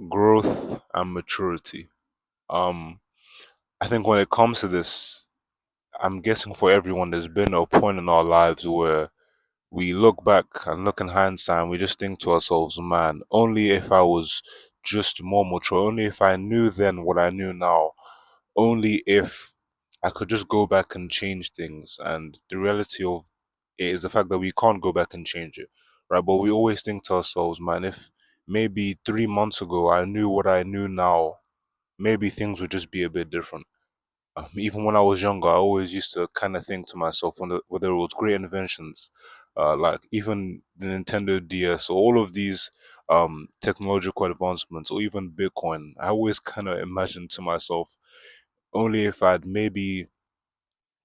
Growth and maturity. Um, I think when it comes to this, I'm guessing for everyone, there's been a point in our lives where we look back and look in hindsight and we just think to ourselves, man, only if I was just more mature, only if I knew then what I knew now, only if I could just go back and change things. And the reality of it is the fact that we can't go back and change it, right? But we always think to ourselves, man, if maybe 3 months ago I knew what I knew now, maybe things would just be a bit different. Even when I was younger, I always used to kind of think to myself whether it was great inventions, like even the Nintendo DS or all of these technological advancements, or even Bitcoin. I always kind of imagined to myself, only if I'd maybe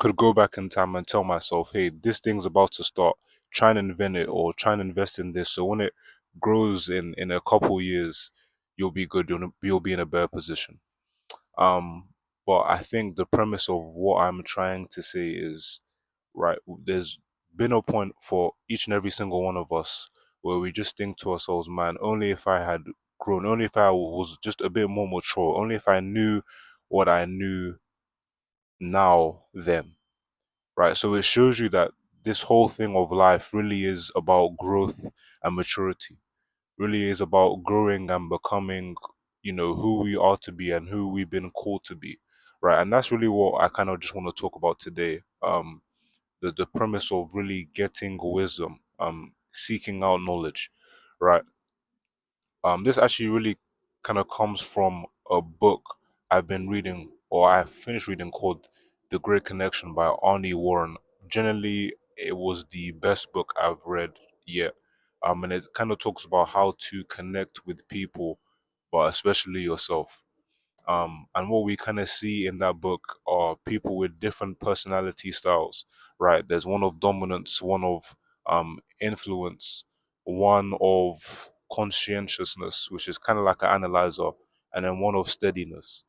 could go back in time and tell myself, hey, this thing's about to start. Try and invent it or try and invest in this. So when it grows in a couple years, you'll be good. You'll be in a better position. Um, but I think the premise of what I'm trying to say is right. There's been a point for each and every single one of us where we just think to ourselves, man, only if I had grown, only if I was just a bit more mature, only if I knew what I knew now then. Right. So it shows you that this whole thing of life really is about growth and maturity, really is about growing and becoming, who we are to be and who we've been called to be. Right. And that's really what I kind of just want to talk about today. The premise of really getting wisdom, seeking out knowledge. Right. This actually really kind of comes from a book I've been reading, or I finished reading, called The Great Connection by Arnie Warren. Generally, it was the best book I've read yet. And it kind of talks about how to connect with people, but especially yourself. And what we kind of see in that book are people with different personality styles, right? There's one of dominance, one of influence, one of conscientiousness, which is kind of like an analyzer, and then one of steadiness.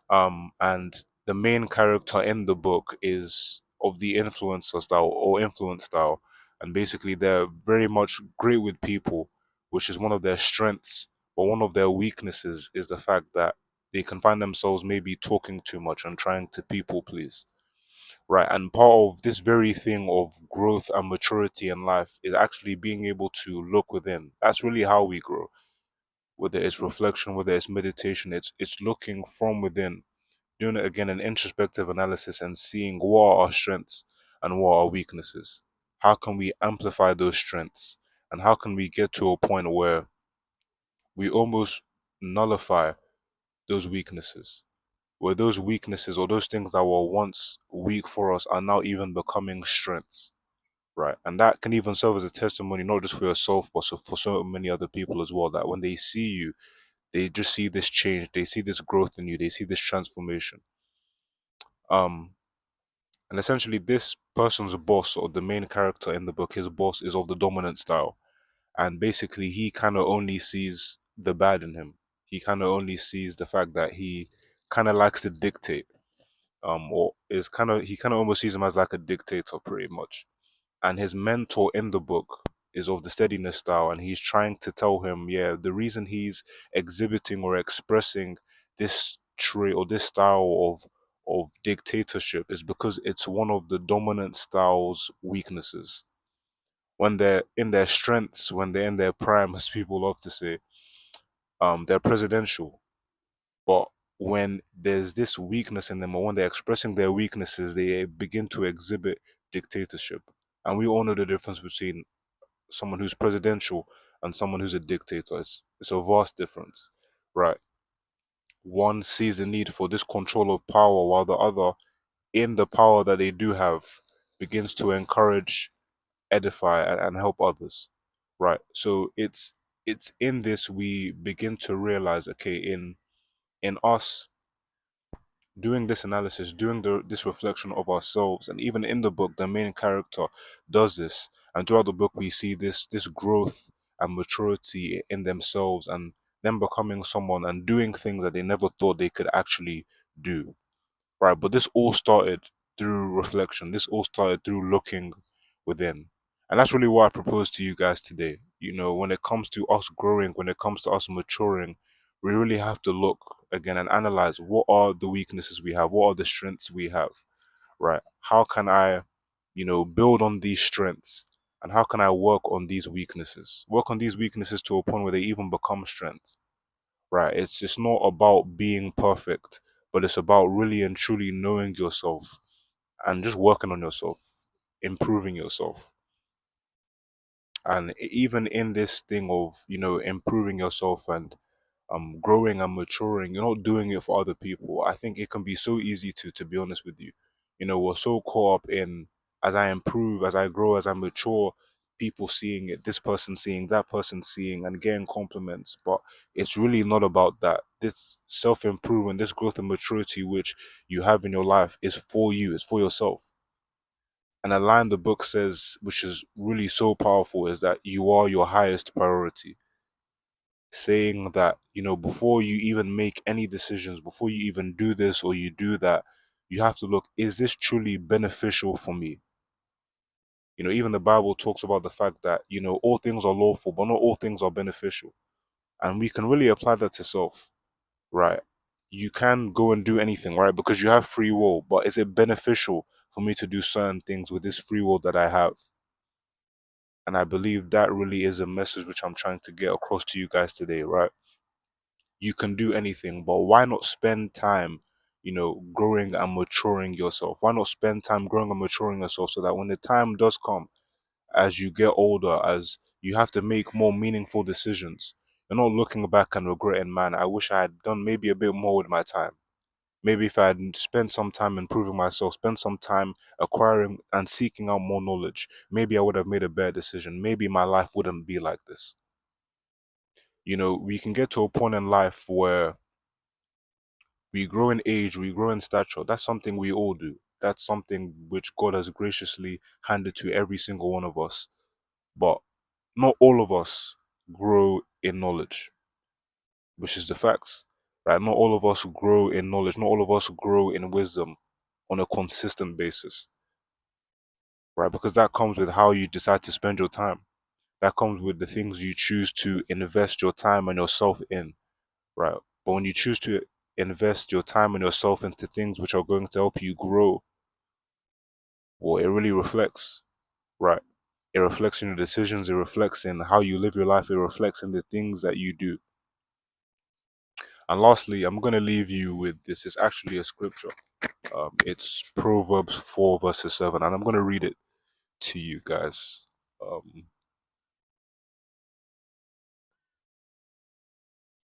And the main character in the book is of the influencer style or influence style, and basically they're very much great with people, which is one of their strengths. But one of their weaknesses is the fact that they can find themselves maybe talking too much and trying to people please, right? And part of this very thing of growth and maturity in life is actually being able to look within. That's really how we grow. Whether it's reflection, whether it's meditation, it's looking from within, doing it again, an introspective analysis and seeing what are our strengths and what are our weaknesses. How can we amplify those strengths? And how can we get to a point where we almost nullify those weaknesses? Where those weaknesses or those things that were once weak for us are now even becoming strengths, right? And that can even serve as a testimony, not just for yourself, but for so many other people as well, that when they see you, they just see this change, they see this growth in you, they see this transformation. Um, And essentially, this person's boss, or the main character in the book, his boss is of the dominant style. And basically, he kind of only sees the bad in him. He kind of only sees the fact that he kind of likes to dictate. Or is he kind of almost sees him as like a dictator, pretty much. And his mentor in the book is of the steadiness style, and he's trying to tell him, yeah, the reason he's exhibiting or expressing this trait or this style of dictatorship is because it's one of the dominant style's weaknesses. When they're in their strengths, when they're in their prime, as people love to say, they're presidential. But when there's this weakness in them, or when they're expressing their weaknesses, they begin to exhibit dictatorship. And we all know the difference between someone who's presidential and someone who's a dictator. It's a vast difference, right? One sees the need for this control of power, while the other, in the power that they do have, begins to encourage, edify, and help others, right? So it's in this we begin to realize, okay, in us doing this analysis, doing this reflection of ourselves, and even in the book, the main character does this, and throughout the book, we see this growth and maturity in themselves, and them becoming someone and doing things that they never thought they could actually do, right? But this all started through reflection. This all started through looking within, and that's really what I propose to you guys today. When it comes to us growing, when it comes to us maturing, we really have to look again and analyze what are the weaknesses we have, what are the strengths we have, right? How can I, build on these strengths, and how can I work on these weaknesses? Work on these weaknesses to a point where they even become strengths, right? It's just not about being perfect, but it's about really and truly knowing yourself and just working on yourself, improving yourself. And even in this thing of, improving yourself and growing and maturing, you're not doing it for other people. I think it can be so easy to be honest with you. We're so caught up in, as I improve, as I grow, as I mature, people seeing it, this person seeing, that person seeing, and getting compliments. But it's really not about that. This self-improvement, this growth and maturity which you have in your life is for you, it's for yourself. And a line the book says, which is really so powerful, is that you are your highest priority. Saying that, before you even make any decisions, before you even do this or you do that, you have to look, is this truly beneficial for me? Even the Bible talks about the fact that, all things are lawful, but not all things are beneficial. And we can really apply that to self, right? You can go and do anything, right? Because you have free will, but is it beneficial for me to do certain things with this free will that I have? And I believe that really is a message which I'm trying to get across to you guys today, right? You can do anything, but why not spend time, growing and maturing yourself? Why not spend time growing and maturing yourself so that when the time does come, as you get older, as you have to make more meaningful decisions, you're not looking back and regretting, man, I wish I had done maybe a bit more with my time. Maybe if I had spent some time improving myself, spent some time acquiring and seeking out more knowledge, maybe I would have made a better decision. Maybe my life wouldn't be like this. We can get to a point in life where we grow in age, we grow in stature. That's something we all do. That's something which God has graciously handed to every single one of us. But not all of us grow in knowledge, which is the facts, right? Not all of us grow in knowledge. Not all of us grow in wisdom on a consistent basis, right? Because that comes with how you decide to spend your time. That comes with the things you choose to invest your time and yourself in, right? But when you choose to invest your time and yourself into things which are going to help you grow, well, it really reflects, right? It reflects in your decisions, it reflects in how you live your life, it reflects in the things that you do. And lastly, I'm going to leave you with this. It's actually a scripture. It's Proverbs 4, verses 7, and I'm going to read it to you guys. Um,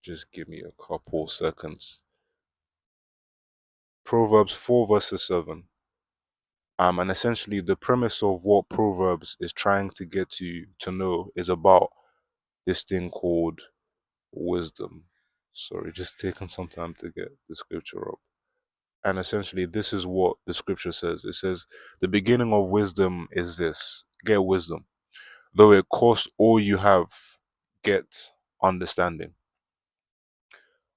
just give me a couple seconds. Proverbs 4, verses 7. And essentially, the premise of what Proverbs is trying to get you to know is about this thing called wisdom. Sorry, just taking some time to get the scripture up. And essentially, this is what the scripture says. It says, the beginning of wisdom is this: get wisdom. Though it cost all you have, get understanding.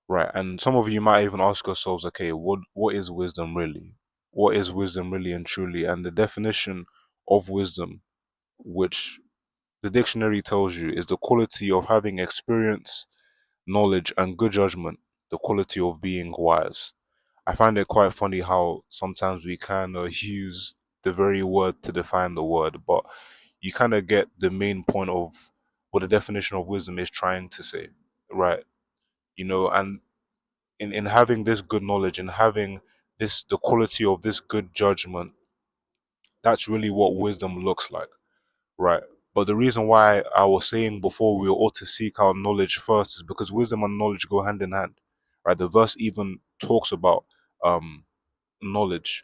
Right. And some of you might even ask yourselves, okay, what is wisdom really? What is wisdom really and truly? And the definition of wisdom, which the dictionary tells you, is the quality of having experience, knowledge, and good judgment, the quality of being wise. I find it quite funny how sometimes we kind of use the very word to define the word, but you kind of get the main point of what the definition of wisdom is trying to say, right? And in having this good knowledge and having the quality of this good judgment, that's really what wisdom looks like, right? But the reason why I was saying before we ought to seek out knowledge first is because wisdom and knowledge go hand in hand, right? The verse even talks about knowledge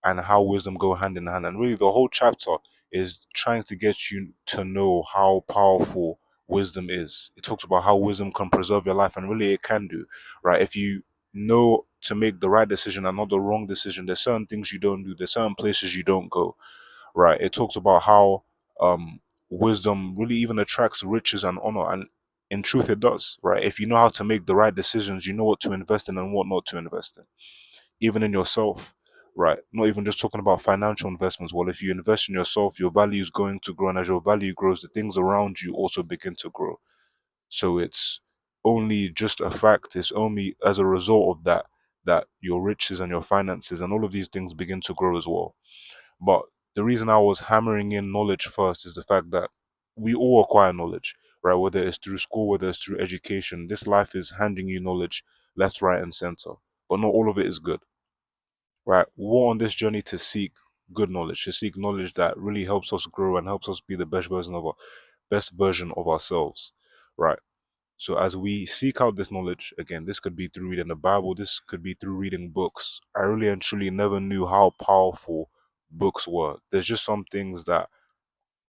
and how wisdom go hand in hand. And really, the whole chapter is trying to get you to know how powerful wisdom is. It talks about how wisdom can preserve your life, and really, it can do, right? If you know to make the right decision and not the wrong decision, there's certain things you don't do, there's certain places you don't go, right? It talks about how wisdom really even attracts riches and honor, and in truth, it does, right? If you know how to make the right decisions, you know what to invest in and what not to invest in, even in yourself, right? Not even just talking about financial investments. Well, if you invest in yourself, your value is going to grow, and as your value grows, the things around you also begin to grow. So it's only just a fact. It's only as a result of that that your riches and your finances and all of these things begin to grow as well. But the reason I was hammering in knowledge first is the fact that we all acquire knowledge, right? Whether it's through school, whether it's through education, this life is handing you knowledge left, right, and center. But not all of it is good, right? We're on this journey to seek good knowledge, to seek knowledge that really helps us grow and helps us be the best version of ourselves, right? So as we seek out this knowledge, again, this could be through reading the Bible, this could be through reading books. I really and truly never knew how powerful books were. There's just some things that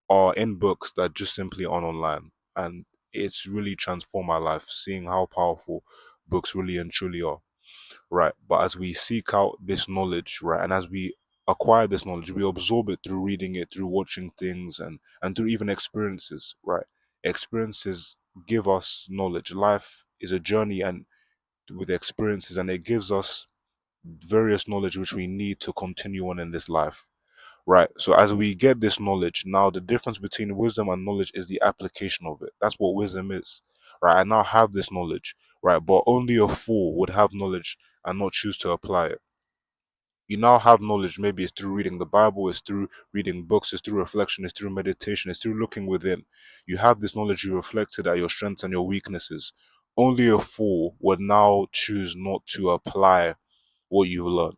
are in books that just simply aren't online. And it's really transformed my life, seeing how powerful books really and truly are. Right. But as we seek out this knowledge, right, and as we acquire this knowledge, we absorb it through reading it, through watching things, and through even experiences, right? Experiences give us knowledge. Life is a journey and with experiences, and it gives us various knowledge which we need to continue on in this life. Right. So as we get this knowledge, now the difference between wisdom and knowledge is the application of it. That's what wisdom is. Right. I now have this knowledge. Right. But only a fool would have knowledge and not choose to apply it. You now have knowledge. Maybe it's through reading the Bible, it's through reading books, it's through reflection, it's through meditation, it's through looking within. You have this knowledge, you reflected at your strengths and your weaknesses. Only a fool would now choose not to apply what you've learned.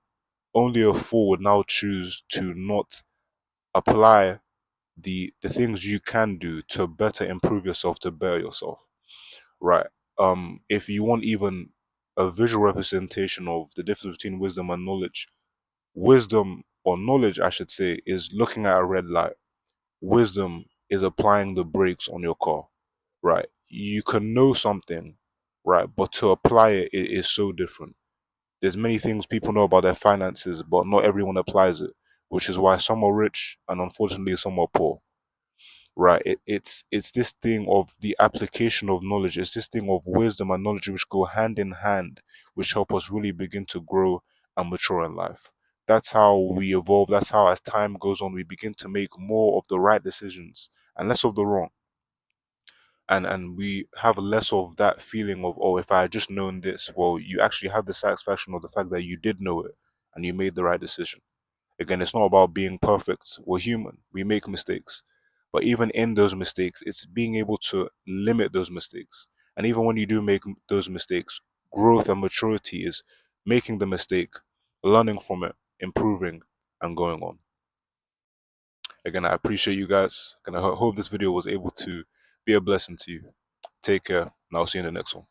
Only a fool would now choose to not apply the things you can do to better improve yourself, to better yourself, right? If you want even a visual representation of the difference between wisdom and knowledge, wisdom or knowledge, I should say, is looking at a red light. Wisdom is applying the brakes on your car, right? You can know something, right, but to apply it, it is so different. There's many things people know about their finances, but not everyone applies it, which is why some are rich and unfortunately some are poor, right? It's this thing of the application of knowledge. It's this thing of wisdom and knowledge which go hand in hand, which help us really begin to grow and mature in life. That's how we evolve. That's how, as time goes on, we begin to make more of the right decisions and less of the wrong. And we have less of that feeling of, oh, if I had just known this. Well, you actually have the satisfaction of the fact that you did know it and you made the right decision. Again, it's not about being perfect. We're human. We make mistakes. But even in those mistakes, it's being able to limit those mistakes. And even when you do make those mistakes, growth and maturity is making the mistake, learning from it, improving, and going on. Again, I appreciate you guys, and I hope this video was able to be a blessing to you. Take care, and I'll see you in the next one.